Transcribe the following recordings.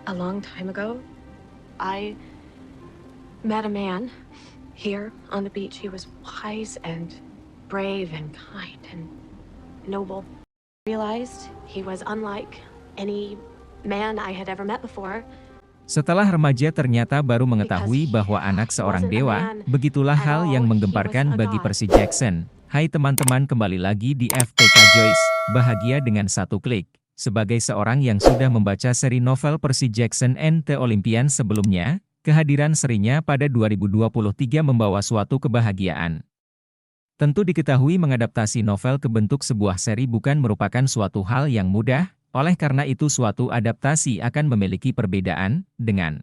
A long time ago, I met a man here on the beach. He was wise and brave and kind and noble. Realized he was unlike any man I had ever met before. Setelah remaja ternyata baru mengetahui bahwa anak seorang dewa, begitulah hal yang menggemparkan bagi Percy Jackson. Hai teman-teman, kembali lagi di FTK Joyce, bahagia dengan satu klik. Sebagai seorang yang sudah membaca seri novel Percy Jackson and the Olympians sebelumnya, kehadiran serinya pada 2023 membawa suatu kebahagiaan. Tentu diketahui mengadaptasi novel ke bentuk sebuah seri bukan merupakan suatu hal yang mudah. Oleh karena itu suatu adaptasi akan memiliki perbedaan dengan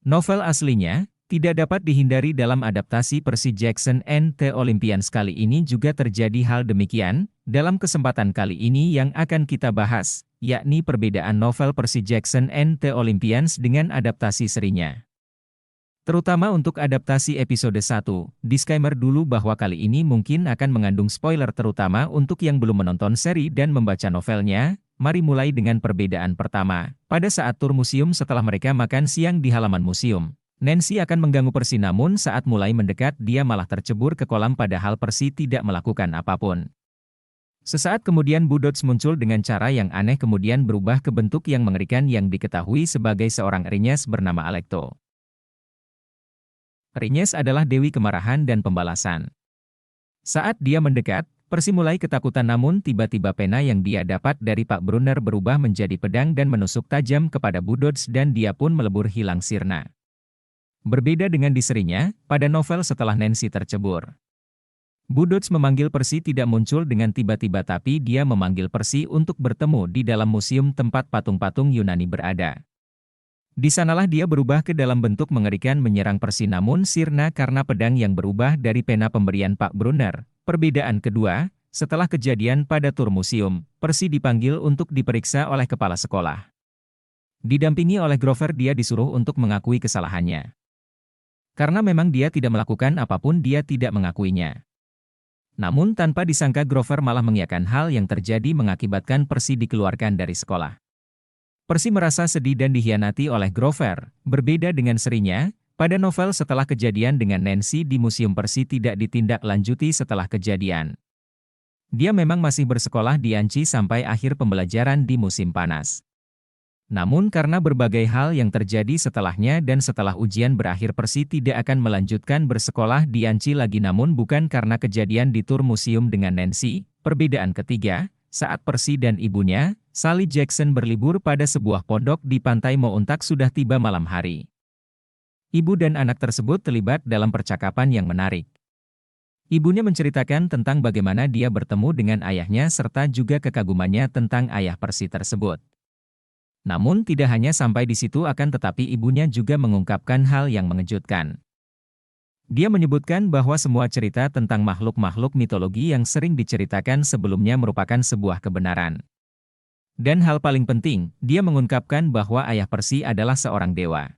novel aslinya. Tidak dapat dihindari dalam adaptasi Percy Jackson and the Olympians kali ini juga terjadi hal demikian. Dalam kesempatan kali ini yang akan kita bahas, yakni perbedaan novel Percy Jackson and the Olympians dengan adaptasi serinya. Terutama untuk adaptasi episode 1, disclaimer dulu bahwa kali ini mungkin akan mengandung spoiler terutama untuk yang belum menonton seri dan membaca novelnya. Mari mulai dengan perbedaan pertama. Pada saat tur museum setelah mereka makan siang di halaman museum, Nancy akan mengganggu Percy namun saat mulai mendekat dia malah tercebur ke kolam padahal Percy tidak melakukan apapun. Sesaat kemudian Budots muncul dengan cara yang aneh kemudian berubah ke bentuk yang mengerikan yang diketahui sebagai seorang Rhines bernama Alecto. Rhines adalah dewi kemarahan dan pembalasan. Saat dia mendekat, Percy mulai ketakutan namun tiba-tiba pena yang dia dapat dari Pak Brunner berubah menjadi pedang dan menusuk tajam kepada Budots dan dia pun melebur hilang sirna. Berbeda dengan di serinya, pada novel setelah Nancy tercebur, Budots memanggil Percy tidak muncul dengan tiba-tiba tapi dia memanggil Percy untuk bertemu di dalam museum tempat patung-patung Yunani berada. Di sanalah dia berubah ke dalam bentuk mengerikan menyerang Percy namun sirna karena pedang yang berubah dari pena pemberian Pak Brunner. Perbedaan kedua, setelah kejadian pada tur museum, Percy dipanggil untuk diperiksa oleh kepala sekolah. Didampingi oleh Grover dia disuruh untuk mengakui kesalahannya. Karena memang dia tidak melakukan apapun dia tidak mengakuinya. Namun tanpa disangka Grover malah mengiyakan hal yang terjadi mengakibatkan Percy dikeluarkan dari sekolah. Percy merasa sedih dan dikhianati oleh Grover, berbeda dengan serinya. Pada novel setelah kejadian dengan Nancy di museum Percy tidak ditindaklanjuti setelah kejadian. Dia memang masih bersekolah di Anci sampai akhir pembelajaran di musim panas. Namun karena berbagai hal yang terjadi setelahnya dan setelah ujian berakhir Percy tidak akan melanjutkan bersekolah di Anci lagi namun bukan karena kejadian di tur museum dengan Nancy. Perbedaan ketiga, saat Percy dan ibunya, Sally Jackson berlibur pada sebuah pondok di pantai Moontak sudah tiba malam hari. Ibu dan anak tersebut terlibat dalam percakapan yang menarik. Ibunya menceritakan tentang bagaimana dia bertemu dengan ayahnya serta juga kekagumannya tentang ayah Percy tersebut. Namun tidak hanya sampai di situ akan tetapi ibunya juga mengungkapkan hal yang mengejutkan. Dia menyebutkan bahwa semua cerita tentang makhluk-makhluk mitologi yang sering diceritakan sebelumnya merupakan sebuah kebenaran. Dan hal paling penting, dia mengungkapkan bahwa ayah Percy adalah seorang dewa.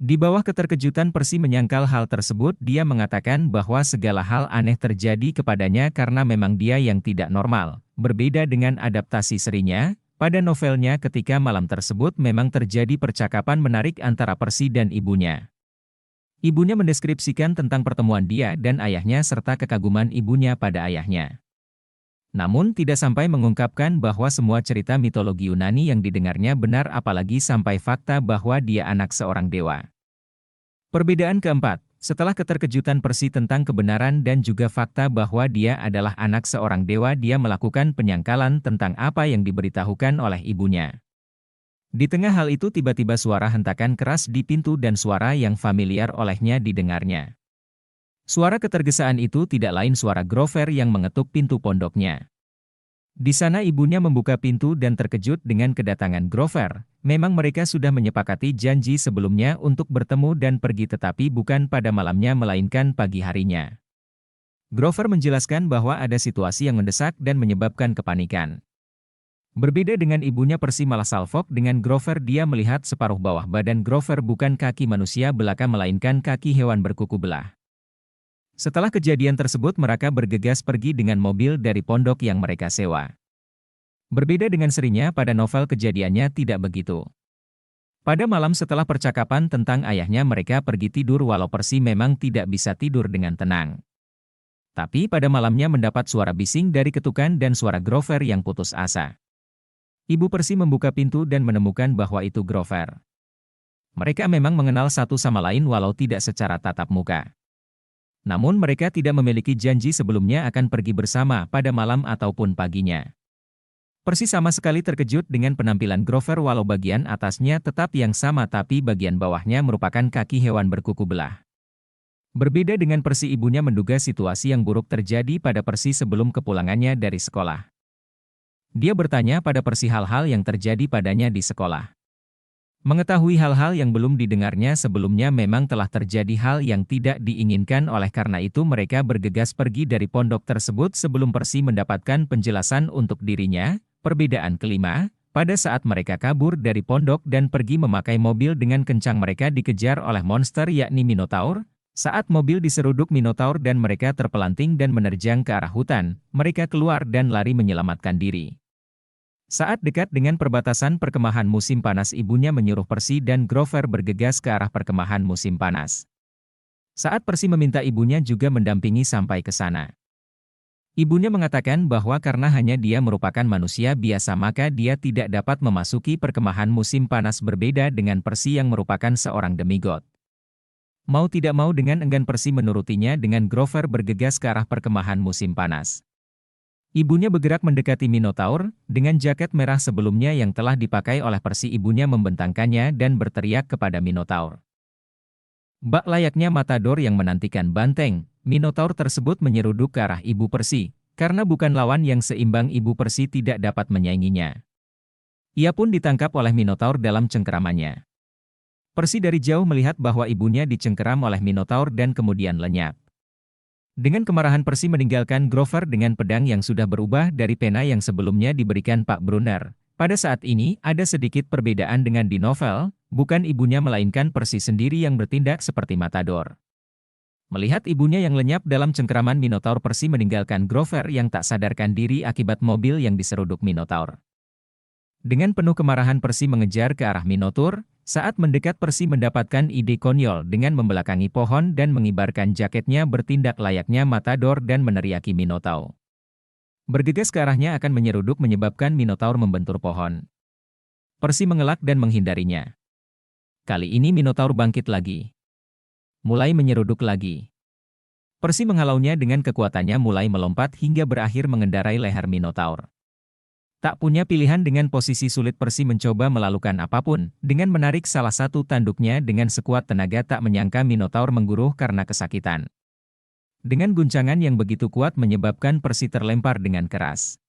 Di bawah keterkejutan Percy menyangkal hal tersebut dia mengatakan bahwa segala hal aneh terjadi kepadanya karena memang dia yang tidak normal. Berbeda dengan adaptasi serinya, pada novelnya ketika malam tersebut memang terjadi percakapan menarik antara Percy dan ibunya. Ibunya mendeskripsikan tentang pertemuan dia dan ayahnya serta kekaguman ibunya pada ayahnya. Namun tidak sampai mengungkapkan bahwa semua cerita mitologi Yunani yang didengarnya benar apalagi sampai fakta bahwa dia anak seorang dewa. Perbedaan keempat, setelah keterkejutan Percy tentang kebenaran dan juga fakta bahwa dia adalah anak seorang dewa dia melakukan penyangkalan tentang apa yang diberitahukan oleh ibunya. Di tengah hal itu tiba-tiba suara hentakan keras di pintu dan suara yang familiar olehnya didengarnya. Suara ketergesaan itu tidak lain suara Grover yang mengetuk pintu pondoknya. Di sana ibunya membuka pintu dan terkejut dengan kedatangan Grover. Memang mereka sudah menyepakati janji sebelumnya untuk bertemu dan pergi tetapi bukan pada malamnya melainkan pagi harinya. Grover menjelaskan bahwa ada situasi yang mendesak dan menyebabkan kepanikan. Berbeda dengan ibunya Percy malah salfok dengan Grover dia melihat separuh bawah badan Grover bukan kaki manusia belaka melainkan kaki hewan berkuku belah. Setelah kejadian tersebut mereka bergegas pergi dengan mobil dari pondok yang mereka sewa. Berbeda dengan serinya pada novel kejadiannya tidak begitu. Pada malam setelah percakapan tentang ayahnya mereka pergi tidur walau Percy memang tidak bisa tidur dengan tenang. Tapi pada malamnya mendapat suara bising dari ketukan dan suara Grover yang putus asa. Ibu Percy membuka pintu dan menemukan bahwa itu Grover. Mereka memang mengenal satu sama lain walau tidak secara tatap muka. Namun mereka tidak memiliki janji sebelumnya akan pergi bersama pada malam ataupun paginya. Percy sama sekali terkejut dengan penampilan Grover walau bagian atasnya tetap yang sama tapi bagian bawahnya merupakan kaki hewan berkuku belah. Berbeda dengan Percy, ibunya menduga situasi yang buruk terjadi pada Percy sebelum kepulangannya dari sekolah. Dia bertanya pada Percy hal-hal yang terjadi padanya di sekolah. Mengetahui hal-hal yang belum didengarnya sebelumnya memang telah terjadi hal yang tidak diinginkan, oleh karena itu mereka bergegas pergi dari pondok tersebut sebelum Percy mendapatkan penjelasan untuk dirinya. Perbedaan kelima, pada saat mereka kabur dari pondok dan pergi memakai mobil dengan kencang mereka dikejar oleh monster yakni Minotaur. Saat mobil diseruduk Minotaur dan mereka terpelanting dan menerjang ke arah hutan, mereka keluar dan lari menyelamatkan diri. Saat dekat dengan perbatasan perkemahan musim panas ibunya menyuruh Percy dan Grover bergegas ke arah perkemahan musim panas. Saat Percy meminta ibunya juga mendampingi sampai ke sana. Ibunya mengatakan bahwa karena hanya dia merupakan manusia biasa maka dia tidak dapat memasuki perkemahan musim panas, berbeda dengan Percy yang merupakan seorang demigod. Mau tidak mau dengan enggan Percy menurutinya dengan Grover bergegas ke arah perkemahan musim panas. Ibunya bergerak mendekati Minotaur, dengan jaket merah sebelumnya yang telah dipakai oleh Percy ibunya membentangkannya dan berteriak kepada Minotaur. Bak layaknya matador yang menantikan banteng, Minotaur tersebut menyeruduk ke arah ibu Percy, karena bukan lawan yang seimbang ibu Percy tidak dapat menyainginya. Ia pun ditangkap oleh Minotaur dalam cengkeramannya. Percy dari jauh melihat bahwa ibunya dicengkeram oleh Minotaur dan kemudian lenyap. Dengan kemarahan Percy meninggalkan Grover dengan pedang yang sudah berubah dari pena yang sebelumnya diberikan Pak Brunner. Pada saat ini ada sedikit perbedaan dengan di novel, bukan ibunya melainkan Percy sendiri yang bertindak seperti matador. Melihat ibunya yang lenyap dalam cengkeraman Minotaur, Percy meninggalkan Grover yang tak sadarkan diri akibat mobil yang diseruduk Minotaur. Dengan penuh kemarahan Percy mengejar ke arah Minotaur. Saat mendekat Percy mendapatkan ide konyol dengan membelakangi pohon dan mengibarkan jaketnya bertindak layaknya matador dan meneriaki Minotaur. Bergegas ke arahnya akan menyeruduk menyebabkan Minotaur membentur pohon. Percy mengelak dan menghindarinya. Kali ini Minotaur bangkit lagi. Mulai menyeruduk lagi. Percy menghalaunya dengan kekuatannya mulai melompat hingga berakhir mengendarai leher Minotaur. Tak punya pilihan dengan posisi sulit Percy mencoba melakukan apapun, dengan menarik salah satu tanduknya dengan sekuat tenaga tak menyangka Minotaur mengguruh karena kesakitan. Dengan guncangan yang begitu kuat menyebabkan Percy terlempar dengan keras.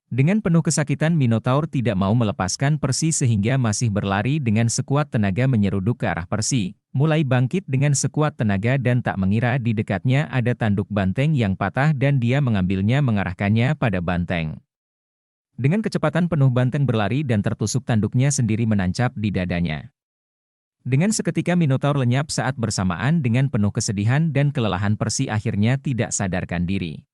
Dengan penuh kesakitan Minotaur tidak mau melepaskan Percy sehingga masih berlari dengan sekuat tenaga menyeruduk ke arah Percy, mulai bangkit dengan sekuat tenaga dan tak mengira di dekatnya ada tanduk banteng yang patah dan dia mengambilnya mengarahkannya pada banteng. Dengan kecepatan penuh banteng berlari dan tertusuk tanduknya sendiri menancap di dadanya. Dengan seketika Minotaur lenyap saat bersamaan dengan penuh kesedihan dan kelelahan Percy akhirnya tidak sadarkan diri.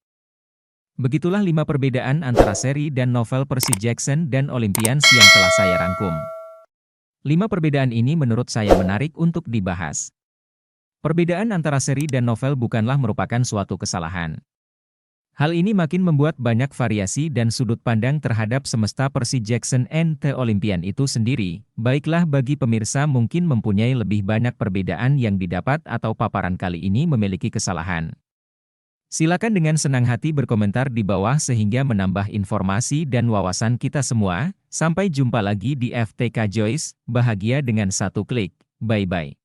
Begitulah 5 perbedaan antara seri dan novel Percy Jackson dan Olympians yang telah saya rangkum. 5 perbedaan ini menurut saya menarik untuk dibahas. Perbedaan antara seri dan novel bukanlah merupakan suatu kesalahan. Hal ini makin membuat banyak variasi dan sudut pandang terhadap semesta Percy Jackson and the Olympian itu sendiri. Baiklah, bagi pemirsa mungkin mempunyai lebih banyak perbedaan yang didapat atau paparan kali ini memiliki kesalahan. Silakan dengan senang hati berkomentar di bawah sehingga menambah informasi dan wawasan kita semua. Sampai jumpa lagi di FTK Joyce, bahagia dengan satu klik. Bye-bye.